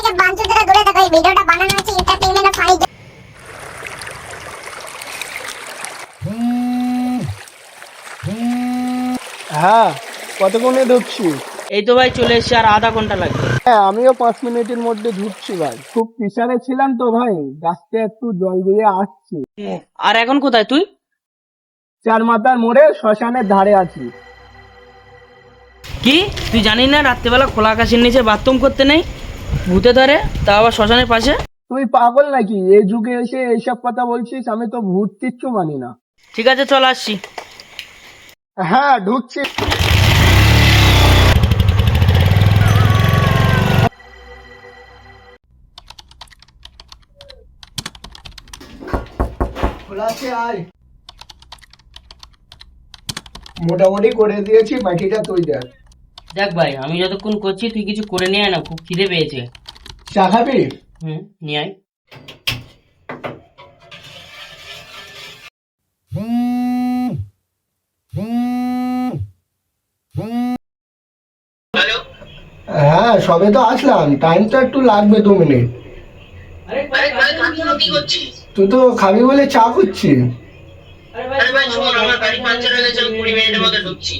থেকে বাঞ্চোদেরা দূরে থাকো। এই ভিডিওটা বানানো হচ্ছে এন্টারটেইনমেন্ট আর ফানি। হ্যাঁ, কতক্ষণে ঢুকছি? এই তো ভাই চলে এসেছি, আর আধা ঘন্টা লাগবে। হ্যাঁ, আমিও 5 মিনিটের মধ্যে ঢুকছি ভাই। খুব প্রেসারে ছিলাম তো ভাই, গাছটা একটু জল দিয়ে আসছি। আর এখন কোথায় তুই? চার মাথার মোড়ে শ্মশানের ধারে আছি। কি তুই জানিস না রাত্রেবেলা খোলা আকাশের নিচে বাথরুম করতে নেই? ভূতে ধরে, তা আবার শ্মশানের পাশে। তুই পাগল নাকি? এই যুগে এসে এইসব কথা বলছিস? আমি তো ভূত কিচ্ছু মানি না। ঠিক আছে চল আসছি। হ্যাঁ, ঢুকছি। খোলা আছে, আয়। মোটামুটি করে দিয়েছি, বাকিটা তুই দেখ। দেখ ভাই, আমি যতক্ষণ করছি তুই কিছু করে নিয়ে আয় না, খুব খিদে পেয়েছে। চা খাবি? নিয়ে আয়। হ্যাঁ, সবে তো আসলাম, টাইম তো একটু লাগবে 2 মিনিট। আরে কি করছিস? তুই তো খাবি বলে চা করছি। আরে ভাই শোন, আমার গাড়ি পাঞ্চার হয়ে গেছে, আমি 20 মিনিটের মধ্যে ঢুকছি।